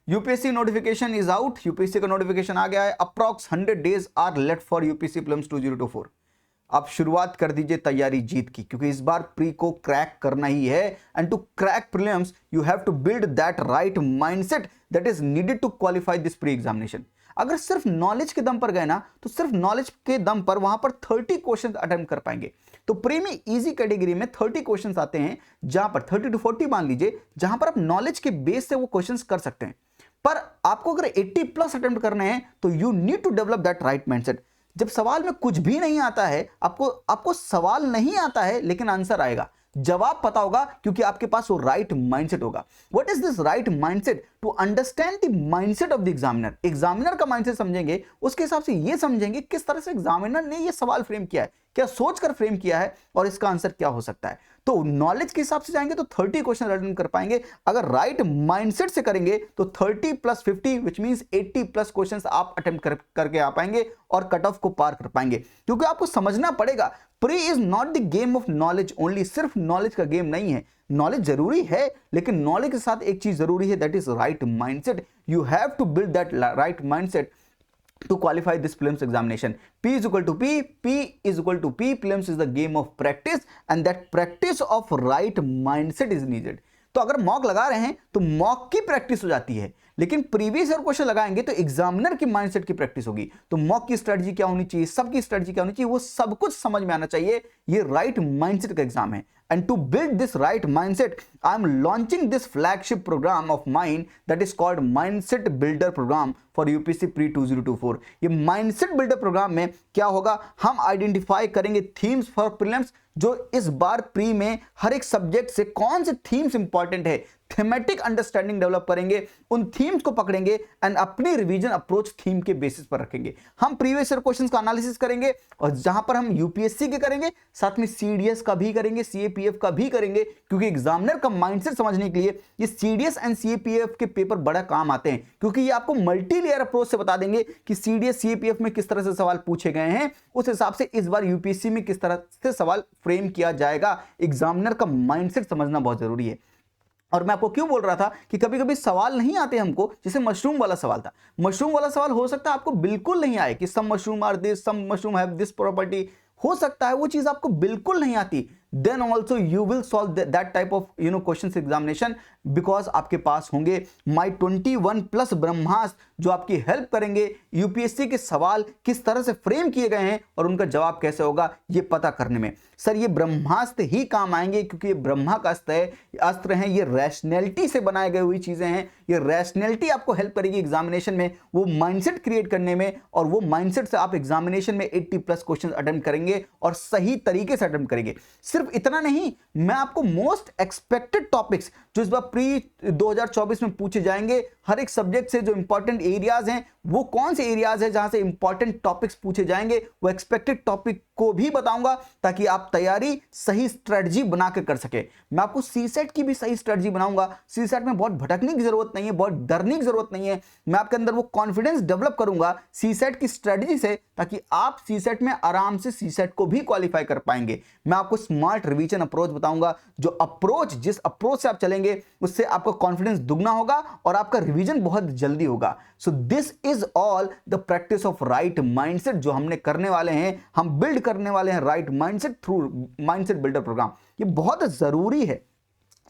UPSC notification is out, UPSC का notification आ गया है। Approx 100 days are left for UPSC prelims 2024। आप शुरुआत कर दीजिए तैयारी जीत की, क्योंकि इस बार प्री को क्रैक करना ही है। And to crack prelims you have to build that right mindset that is needed to qualify this pre examination. अगर सिर्फ नॉलेज के दम पर गए ना, तो सिर्फ नॉलेज के दम पर वहां पर 30 क्वेश्चन अटेम्प्ट कर पाएंगे। तो प्री में इजी कैटेगरी में 30 क्वेश्चंस आते हैं, जहां पर 30 to 40 मान लीजिए, जहां पर आप नॉलेज के बेस से वो क्वेश्चंस कर सकते हैं। पर आपको अगर 80 प्लस अटेम्प्ट करने हैं तो you need to develop that right mindset. जब सवाल में कुछ भी नहीं आता है, आपको सवाल नहीं आता है लेकिन आंसर आएगा, जवाब पता होगा, क्योंकि आपके पास वो राइट माइंडसेट होगा। What is this right mindset? To understand the mindset of the examiner. Examiner का माइंडसेट समझेंगे, उसके हिसाब से ये समझेंगे किस तरह से एग्जामिनर ने ये सवाल फ्रेम किया है, क्या सोचकर फ्रेम किया है और इसका आंसर क्या हो सकता है। तो नॉलेज के हिसाब से जाएंगे तो 30 क्वेश्चन अटेम्प्ट कर पाएंगे। अगर राइट माइंडसेट से करेंगे तो 30 plus 50 which means 80 plus questions आप अटेम्प्ट करके आ पाएंगे और कट ऑफ को पार कर पाएंगे। क्योंकि आपको समझना पड़ेगा, pre is not the game of knowledge only. सिर्फ नॉलेज का गेम नहीं है। नॉलेज जरूरी है, लेकिन नॉलेज के साथ एक चीज जरूरी है, that is right mindset. You have to build that right mindset to qualify this prelims examination. P is equal to P, P is equal to P. Prelims is the game of practice and that practice of right mindset is needed. तो अगर mock लगा रहे हैं तो mock की practice हो जाती है, लेकिन प्रीवियस ईयर क्वेश्चन लगाएंगे तो एग्जामिनर की माइंडसेट की प्रैक्टिस होगी। तो मॉक की स्ट्रेटजी क्या होनी चाहिए, सबकी स्ट्रेटजी क्या होनी चाहिए, वो सब कुछ समझ में आना चाहिए। ये राइट माइंडसेट का एग्जाम है। And to build this right mindset, I am launching this flagship program of mine that is called Mindset Builder Program for UPSC Pre 2024। ये Mindset Builder Program में क्या होगा, हम आइडेंटिफाई करेंगे थीम्स फॉर प्रीलिम्स, जो इस बार pre में हर एक सब्जेक्ट से कौन से थीम्स इंपॉर्टेंट है, थीमेटिक अंडरस्टैंडिंग डेवलप करेंगे, उन थीम्स को पकड़ेंगे एंड अपनी रिवीजन अप्रोच थीम के बेसिस पर रखेंगे। हम प्रीवियस ईयर क्वेश्चंस का एनालिसिस करेंगे, और जहां पर हम यूपीएससी के करेंगे, साथ में सीडीएस का भी करेंगे, सीएपीएफ का भी करेंगे, क्योंकि एग्जामिनर का माइंडसेट समझने के लिए ये सीडीएस एंड सीएपीएफ के पेपर बड़ा काम आते हैं, क्योंकि ये आपको मल्टी लेयर अप्रोच से बता देंगे कि सीडीएस सीएपीएफ में किस तरह से सवाल पूछे गए हैं, उस हिसाब से इस बार यूपीएससी में किस तरह से सवाल फ्रेम किया जाएगा। एग्जामिनर का माइंडसेट समझना बहुत जरूरी है। और मैं आपको क्यों बोल रहा था कि कभी कभी सवाल नहीं आते हमको, जैसे मशरूम वाला सवाल था। मशरूम वाला सवाल हो सकता है आपको बिल्कुल नहीं आए कि some mushroom are this, some mushroom have this property, हो सकता है वो चीज आपको बिल्कुल नहीं आती। then also you will solve that type of questions examination, because आपके पास होंगे my 21 प्लस ब्रह्मास्त्र, जो आपकी हेल्प करेंगे यूपीएससी के सवाल किस तरह से फ्रेम किए गए हैं और उनका जवाब कैसे होगा ये पता करने में। सर ये ब्रह्मास्त्र ही काम आएंगे, क्योंकि ये ब्रह्मा का अस्त्र है, ये रैशनैलिटी से बनाई गई हुई चीजें हैं। ये रैशनैलिटी आपको हेल्प करेगी एग्जामिनेशन में वो माइंडसेट क्रिएट करने में, और वो माइंडसेट से आप एग्जामिनेशन में 80 प्लस क्वेश्चन अटेम्प्ट करेंगे और सही तरीके से अटेम्प्ट करेंगे। सिर्फ इतना नहीं, मैं आपको मोस्ट एक्सपेक्टेड टॉपिक्स जो इस बार प्री 2024 में पूछे जाएंगे, हर एक सब्जेक्ट से जो इंपॉर्टेंट एरियाज हैं, वो कौन से एरियाज हैं जहां से इंपॉर्टेंट टॉपिक्स पूछे जाएंगे, वो एक्सपेक्टेड टॉपिक को भी बताऊंगा, ताकि आप तैयारी सही स्ट्रेटजी बनाकर कर सके। मैं आपको सीसेट की भी सही स्ट्रेटजी बनाऊंगा। सीसेट में बहुत भटकने की जरूरत नहीं है, बहुत डरने की जरूरत नहीं है। मैं आपके अंदर वो कॉन्फिडेंस डेवलप करूंगा सीसेट की स्ट्रेटजी से, ताकि आप सीसेट में आराम से सीसेट को भी क्वालिफाई कर पाएंगे। मैं आपको स्मार्ट रिवीजन अप्रोच बताऊंगा, जो अप्रोच जिस अप्रोच से आप चलेंगे उससे आपका कॉन्फिडेंस दुगना होगा और आपका रिवीजन बहुत जल्दी होगा। So this is all the practice of right mindset जो हमने करने वाले हैं। हम बिल्ड करने वाले हैं right mindset through mindset builder program. ये बहुत जरूरी है।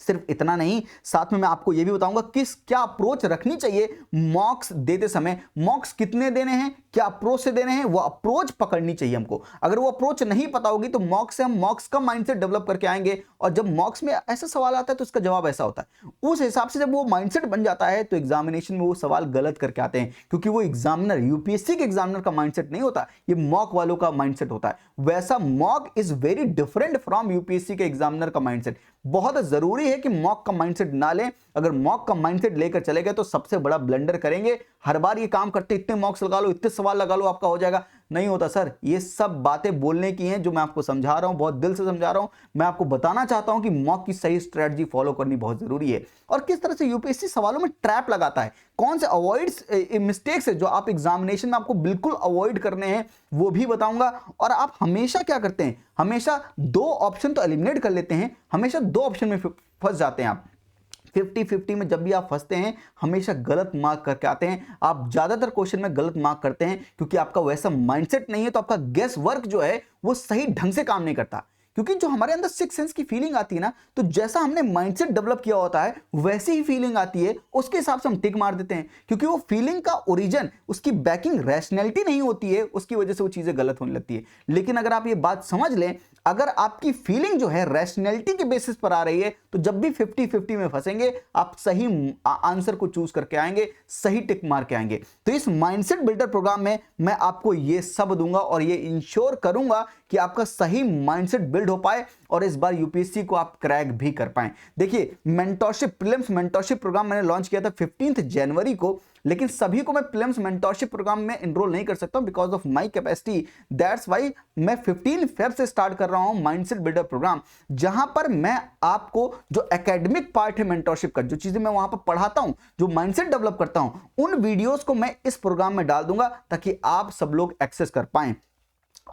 सिर्फ इतना नहीं, साथ में मैं आपको यह भी बताऊंगा क्या अप्रोच रखनी चाहिए मॉक्स देते समय। मॉक्स कितने देने हैं, क्या अप्रोच से देने हैं, वो अप्रोच पकड़नी चाहिए हमको। अगर वो अप्रोच नहीं पता होगी तो मॉक्स से हम मॉक्स का माइंडसेट डेवलप करके आएंगे, और जब मॉक्स में ऐसा सवाल आता है तो उसका जवाब ऐसा होता है। उस हिसाब से जब वो माइंडसेट बन जाता है तो एग्जामिनेशन में वो सवाल गलत करके आते हैं, क्योंकि वो एग्जामिनर यूपीएससी के एग्जामिनर का माइंडसेट नहीं होता, ये मॉक वालों का माइंडसेट होता है। वैसा mock is very different from UPSC के एग्जामिनर का माइंडसेट। बहुत जरूरी है कि मॉक का माइंडसेट ना लें। अगर मॉक का माइंडसेट लेकर चले गए तो सबसे बड़ा ब्लंडर करेंगे। हर बार ये काम करते इतने मॉक्स लगा लो, इतने सवाल लगा लो, आपका हो जाएगा। नहीं होता सर। ये सब बातें बोलने की हैं जो मैं आपको समझा रहा हूं, बहुत दिल से समझा रहा हूं। मैं आपको बताना चाहता हूं कि मॉक की सही स्ट्रेटजी फॉलो करनी बहुत जरूरी है, और किस तरह से यूपीएससी सवालों में ट्रैप लगाता है, कौन से अवॉइड मिस्टेक्स है जो आप एग्जामिनेशन में आपको बिल्कुल अवॉइड करने हैं, वो भी बताऊंगा। और आप हमेशा क्या करते हैं, हमेशा दो ऑप्शन तो एलिमिनेट कर लेते हैं, हमेशा दो ऑप्शन में फंस जाते हैं आप। 50-50 में जब भी आप फंसते हैं हमेशा गलत मार्क करके आते हैं। आप ज्यादातर क्वेश्चन में गलत मार्क करते हैं क्योंकि आपका वैसा माइंडसेट नहीं है, तो आपका गेस वर्क जो है वो सही ढंग से काम नहीं करता। क्योंकि जो हमारे अंदर सिक्स सेंस की फीलिंग आती है ना, तो जैसा हमने माइंडसेट डेवलप किया होता है वैसी ही फीलिंग आती है, उसके हिसाब से हम टिक मार देते हैं। क्योंकि वो फीलिंग का ओरिजिन, उसकी बैकिंग रैशनैलिटी नहीं होती है, उसकी वजह से वो चीजें गलत होने लगती है। लेकिन अगर आप ये बात समझ लें, अगर आपकी फीलिंग जो है रैशनैलिटी के बेसिस पर आ रही है, तो जब भी 50-50 में फंसेंगे आप सही आंसर को चूज करके आएंगे, सही टिक मार के आएंगे। तो इस माइंडसेट बिल्डर प्रोग्राम में मैं आपको ये सब दूंगा और ये इंश्योर करूंगा कि आपका सही माइंडसेट बिल्ड हो पाए और इस बार यूपीएससी को आप क्रैक भी कर पाएं। देखिए, मेंटरशिप प्रीलिम्स मेंटरशिप प्रोग्राम मैंने लॉन्च किया था 15 जनवरी को, लेकिन सभी को मैं प्रीलिम्स मेंटरशिप प्रोग्राम में एनरोल नहीं कर सकता हूं because of my capacity. That's why मैं 15 फेब से स्टार्ट कर रहा हूं माइंडसेट बिल्डर प्रोग्राम, जहां पर मैं आपको जो एकेडमिक पार्ट है मेंटरशिप का, जो चीजें मैं वहां पर पढ़ाता हूं, जो माइंडसेट डेवलप करता हूं, उन वीडियोस को मैं इस प्रोग्राम में डाल दूंगा ताकि आप सब लोग एक्सेस कर पाएं।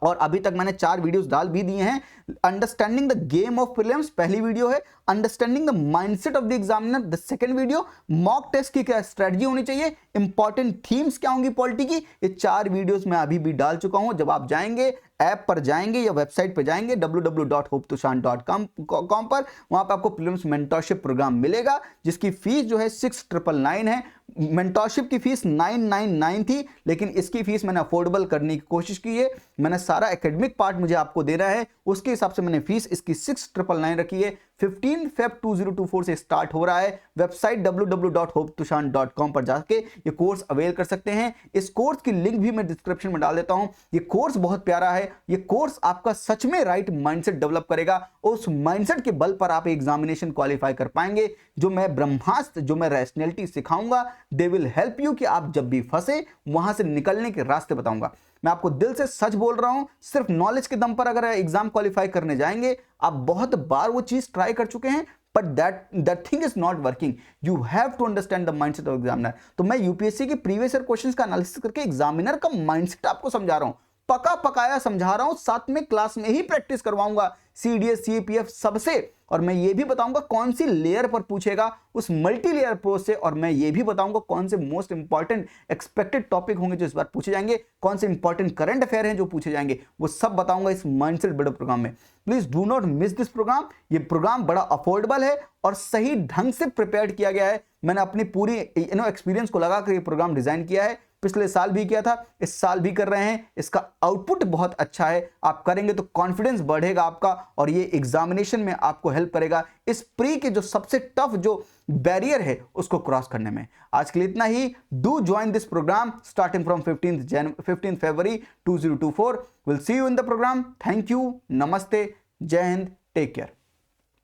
और अभी तक मैंने 4 वीडियोस डाल भी दिए हैं। Understanding the game of prelims पहली वीडियो है, understanding the mindset of the examiner the second video, mock test की क्या स्ट्रेटजी होनी चाहिए, इंपॉर्टेंट थीम्स क्या होंगी पॉलिटी की, ये 4 वीडियोस मैं अभी भी डाल चुका हूं। जब आप जाएंगे, ऐप पर जाएंगे या वेबसाइट पर जाएंगे www.hopetoshan.com पर, वहां पर आपको प्रीलिम्स मेंटरशिप प्रोग्राम मिलेगा, जिसकी फीस जो है 6,999 है। मेंटरशिप की फीस 999 थी, लेकिन इसकी फीस मैंने अफोर्डेबल करने की कोशिश की है। मैंने सारा एकेडमिक पार्ट मुझे आपको देना है, उसके हिसाब से मैंने फीस इसकी 6,999 रखी है। 15 फेब 2024 से स्टार्ट हो रहा है। वेबसाइट www.hopetoshan.com पर जाके ये कोर्स अवेल कर सकते हैं। इस कोर्स की लिंक भी मैं डिस्क्रिप्शन में डाल देता हूं। ये कोर्स बहुत प्यारा है। ये कोर्स आपका सच में राइट माइंडसेट डेवलप करेगा। उस माइंडसेट के बल पर आप एग्जामिनेशन क्वालिफाई कर पाएंगे। जो मैं ब्रह्मास्त्र, जो मैं रैशनैलिटी सिखाऊंगा, दे विल हेल्प यू कि आप जब भी फंसे वहां से निकलने के रास्ते बताऊंगा। मैं आपको दिल से सच बोल रहा हूं, सिर्फ नॉलेज के दम पर अगर एग्जाम क्वालिफाई करने जाएंगे, आप बहुत बार वो चीज ट्राई कर चुके हैं, but that thing is not working. You have to understand the mindset of examiner. तो मैं यूपीएससी के प्रीवियस ईयर क्वेश्चंस का एनालिसिस करके एग्जामिनर का माइंडसेट आपको समझा रहा हूं, पका पकाया समझा रहा हूं, साथ में क्लास में ही प्रैक्टिस करवाऊंगा सीडीएस सीपीएफ सबसे। और मैं ये भी बताऊंगा कौन सी लेयर पर पूछेगा उस मल्टी लेयर अप्रोच से, और मैं ये भी बताऊंगा कौन से मोस्ट इंपॉर्टेंट एक्सपेक्टेड टॉपिक होंगे जो इस बार पूछे जाएंगे, कौन से इंपॉर्टेंट करंट अफेयर हैं जो पूछे जाएंगे, वो सब बताऊंगा इस माइंडसेट बिल्डर प्रोग्राम में। Please do not miss this program. ये प्रोग्राम बड़ा अफोर्डेबल है और सही ढंग से प्रिपेयर किया गया है। मैंने अपनी पूरी एक्सपीरियंस को लगाकर ये प्रोग्राम डिजाइन किया है। पिछले साल भी किया था, इस साल भी कर रहे हैं। इसका आउटपुट बहुत अच्छा है। आप करेंगे तो कॉन्फिडेंस बढ़ेगा आपका, और ये एग्जामिनेशन में आपको हेल्प करेगा इस प्री के जो सबसे टफ जो बैरियर है उसको क्रॉस करने में। आज के लिए इतना ही। Do join this programme starting from 15 फरवरी 2024। Will see you in the programme. Thank you, नमस्ते, जय हिंद, टेक केयर।